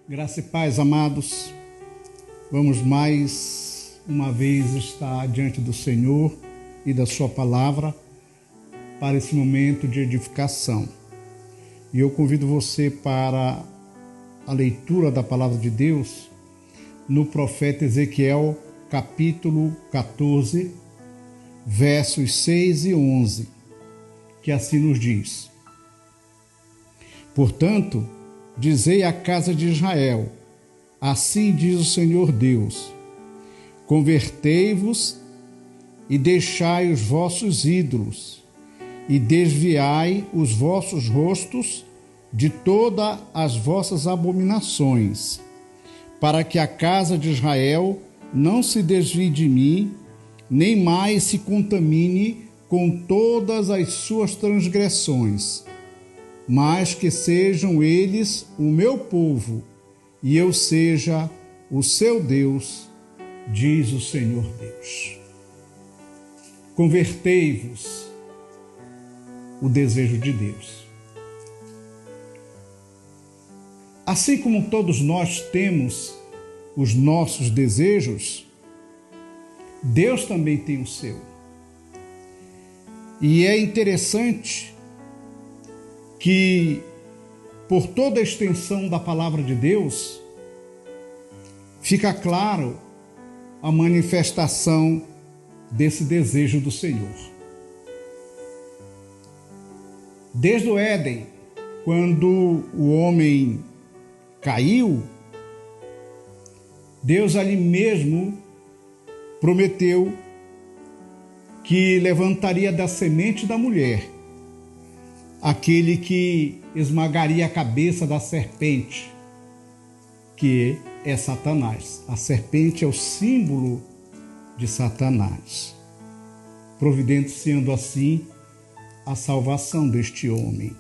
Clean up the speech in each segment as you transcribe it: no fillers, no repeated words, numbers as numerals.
Graça e paz, amados. Vamos mais uma vez estar diante do Senhor e da sua palavra para esse momento de edificação. E eu convido você para a leitura da palavra de Deus no profeta Ezequiel, capítulo 14, versos 6 e 11, que assim nos diz: Portanto, dizei à casa de Israel, assim diz o Senhor Deus: convertei-vos e deixai os vossos ídolos, e desviai os vossos rostos de todas as vossas abominações, para que a casa de Israel não se desvie de mim, nem mais se contamine com todas as suas transgressões, mas que sejam eles o meu povo, e eu seja o seu Deus, diz o Senhor Deus. Convertei-vos, o desejo de Deus. Assim como todos nós temos os nossos desejos, Deus também tem o seu. E é interessante que, por toda a extensão da palavra de Deus, fica claro a manifestação desse desejo do Senhor. Desde o Éden, quando o homem caiu, Deus ali mesmo prometeu que levantaria da semente da mulher aquele que esmagaria a cabeça da serpente, que é Satanás. A serpente é o símbolo de Satanás, providenciando assim a salvação deste homem.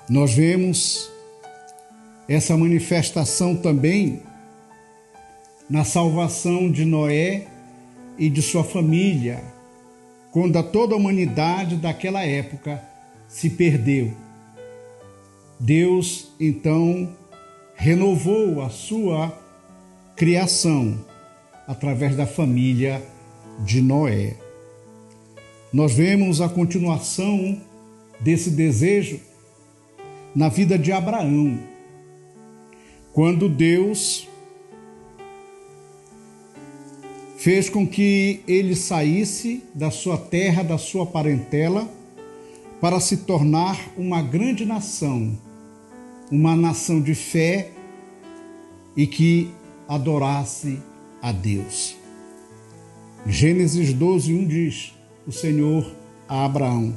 Nós vemos essa manifestação também na salvação de Noé e de sua família, quando toda a humanidade daquela época se perdeu. Deus, então, renovou a sua criação através da família de Noé. Nós vemos a continuação desse desejo na vida de Abraão, quando Deus fez com que ele saísse da sua terra, da sua parentela, para se tornar uma grande nação, uma nação de fé e que adorasse a Deus. Gênesis 12:1 diz o Senhor a Abraão: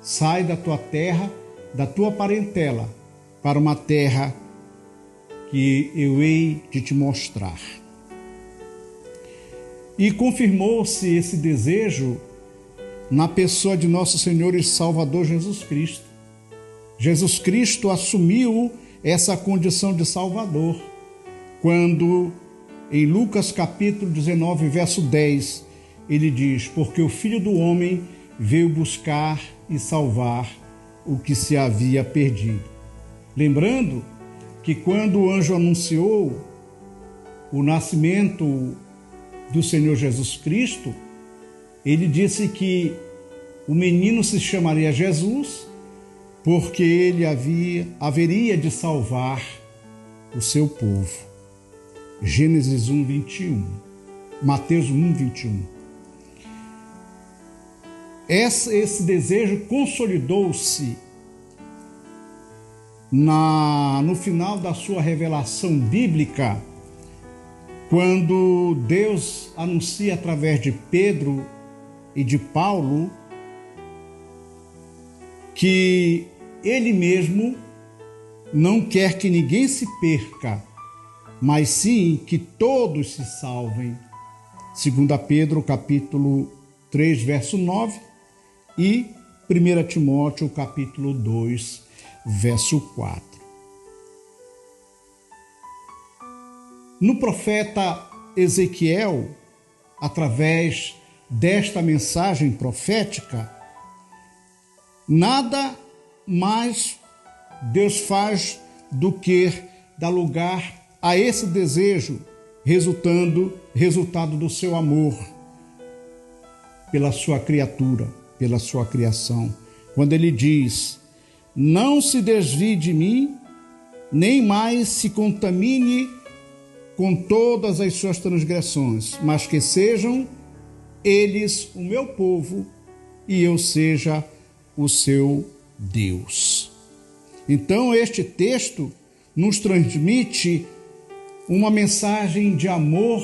sai da tua terra, da tua parentela, para uma terra que eu hei de te mostrar. E confirmou-se esse desejo na pessoa de nosso Senhor e Salvador Jesus Cristo. Jesus Cristo assumiu essa condição de Salvador, quando em Lucas capítulo 19, verso 10, ele diz: porque o Filho do Homem veio buscar e salvar o que se havia perdido. Lembrando que quando o anjo anunciou o nascimento do Senhor Jesus Cristo, ele disse que o menino se chamaria Jesus, porque ele haveria de salvar o seu povo. Gênesis 1:21, Mateus 1:21. Esse desejo consolidou-se no final da sua revelação bíblica, quando Deus anuncia através de Pedro e de Paulo que Ele mesmo não quer que ninguém se perca, mas sim que todos se salvem. 2 Pedro capítulo 3, verso 9 e 1 Timóteo capítulo 2, verso 4. No profeta Ezequiel, através desta mensagem profética, nada mais Deus faz do que dar lugar a esse desejo, resultado do seu amor pela sua criatura, pela sua criação. Quando ele diz: não se desvie de mim, nem mais se contamine com todas as suas transgressões, mas que sejam eles o meu povo e eu seja o seu Deus. Então, este texto nos transmite uma mensagem de amor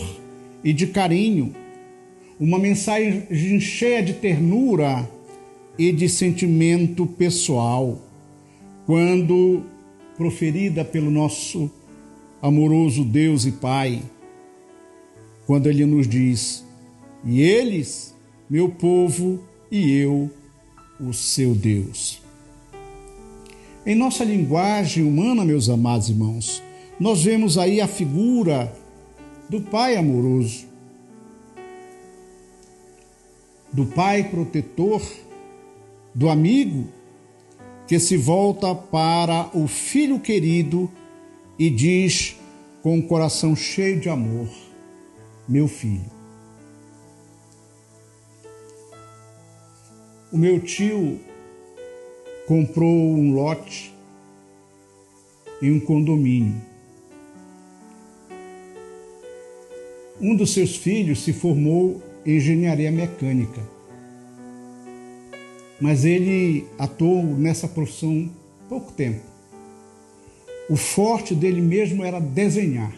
e de carinho, uma mensagem cheia de ternura e de sentimento pessoal, quando proferida pelo nosso amoroso Deus e Pai, quando Ele nos diz: e eles, meu povo, e eu, o seu Deus. Em nossa linguagem humana, meus amados irmãos, nós vemos aí a figura do Pai amoroso, do Pai protetor, do amigo que se volta para o filho querido e diz com o coração cheio de amor: meu filho. O meu tio comprou um lote em um condomínio. Um dos seus filhos se formou em engenharia mecânica, mas ele atuou nessa profissão pouco tempo. O forte dele mesmo era desenhar.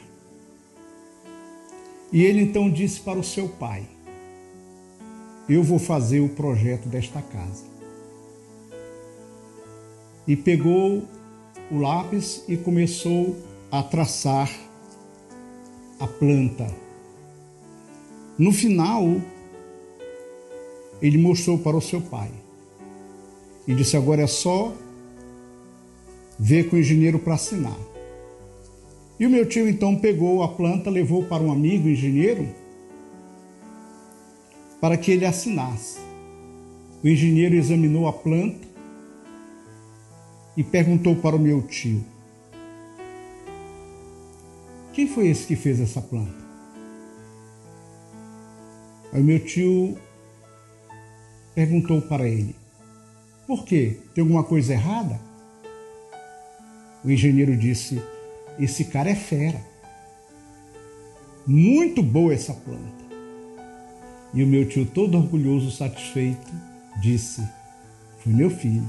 E ele então disse para o seu pai: eu vou fazer o projeto desta casa. E pegou o lápis e começou a traçar a planta. No final, ele mostrou para o seu pai e disse: agora é só ver com o engenheiro para assinar. E o meu tio então pegou a planta, levou para um amigo engenheiro para que ele assinasse. O engenheiro examinou a planta e perguntou para o meu tio: quem foi esse que fez essa planta? Aí o meu tio perguntou para ele: por quê? Tem alguma coisa errada? O engenheiro disse: esse cara é fera. Muito boa essa planta. E o meu tio, todo orgulhoso, satisfeito, disse: foi meu filho.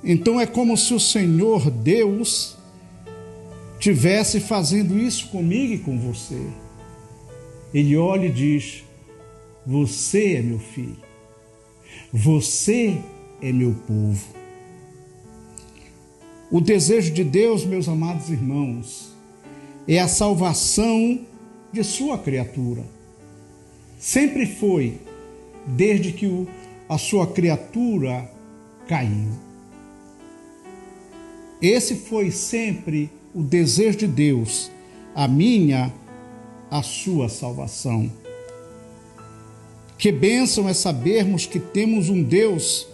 Então é como se o Senhor Deus tivesse fazendo isso comigo e com você. Ele olha e diz: você é meu filho, você é meu povo. O desejo de Deus, meus amados irmãos, é a salvação de sua criatura. Sempre foi, desde que a sua criatura caiu. Esse foi sempre o desejo de Deus, a minha, a sua salvação. Que bênção é sabermos que temos um Deus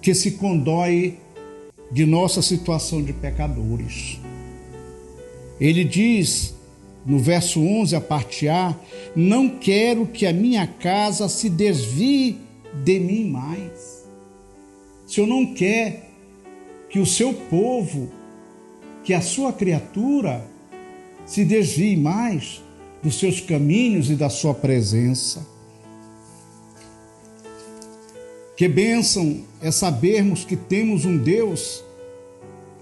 que se condói de nossa situação de pecadores. Ele diz no verso 11, a parte A: não quero que a minha casa se desvie de mim mais. O Senhor não quer que o seu povo, que a sua criatura, se desvie mais dos seus caminhos e da sua presença. Que bênção é sabermos que temos um Deus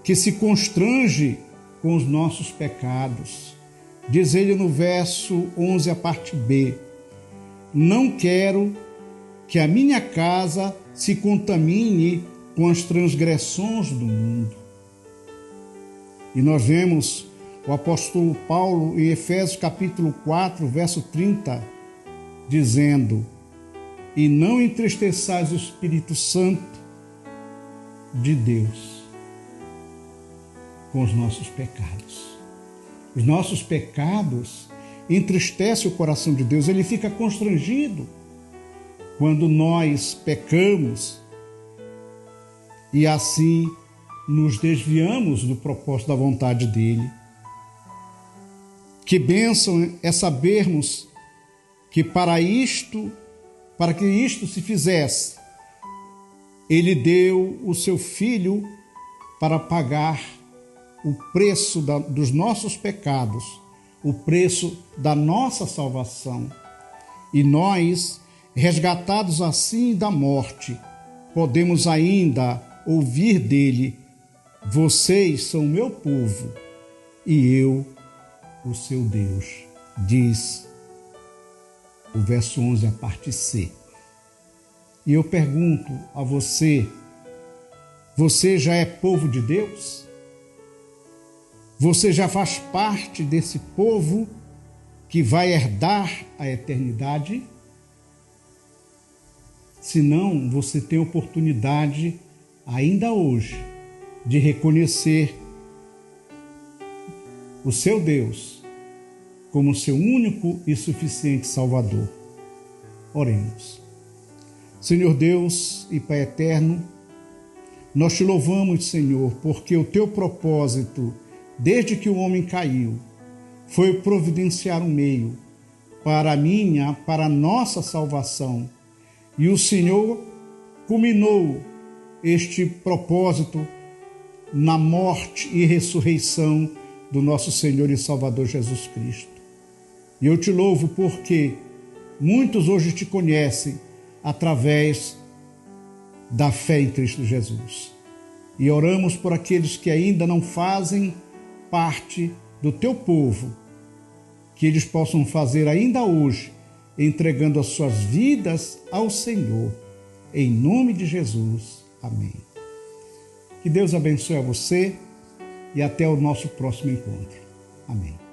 que se constrange com os nossos pecados. Diz ele no verso 11, a parte B: não quero que a minha casa se contamine com as transgressões do mundo. E nós vemos o apóstolo Paulo em Efésios capítulo 4, verso 30, dizendo: e não entristeçais o Espírito Santo de Deus com os nossos pecados. Os nossos pecados entristecem o coração de Deus. Ele fica constrangido quando nós pecamos e assim nos desviamos do propósito da vontade dele. Que bênção é sabermos que para que isto se fizesse, ele deu o seu Filho para pagar o preço dos nossos pecados, o preço da nossa salvação. E nós, resgatados assim da morte, podemos ainda ouvir dele: vocês são o meu povo e eu o seu Deus. Diz o verso 11, a parte C. E eu pergunto a você: você já é povo de Deus? Você já faz parte desse povo que vai herdar a eternidade? Se não, você tem oportunidade ainda hoje de reconhecer o seu Deus como seu único e suficiente Salvador. Oremos. Senhor Deus e Pai eterno, nós te louvamos, Senhor, porque o teu propósito, desde que o homem caiu, foi providenciar um meio para a nossa salvação. E o Senhor culminou este propósito na morte e ressurreição do nosso Senhor e Salvador Jesus Cristo. E eu te louvo porque muitos hoje te conhecem através da fé em Cristo Jesus. E oramos por aqueles que ainda não fazem parte do teu povo, que eles possam fazer ainda hoje, entregando as suas vidas ao Senhor. Em nome de Jesus. Amém. Que Deus abençoe a você e até o nosso próximo encontro. Amém.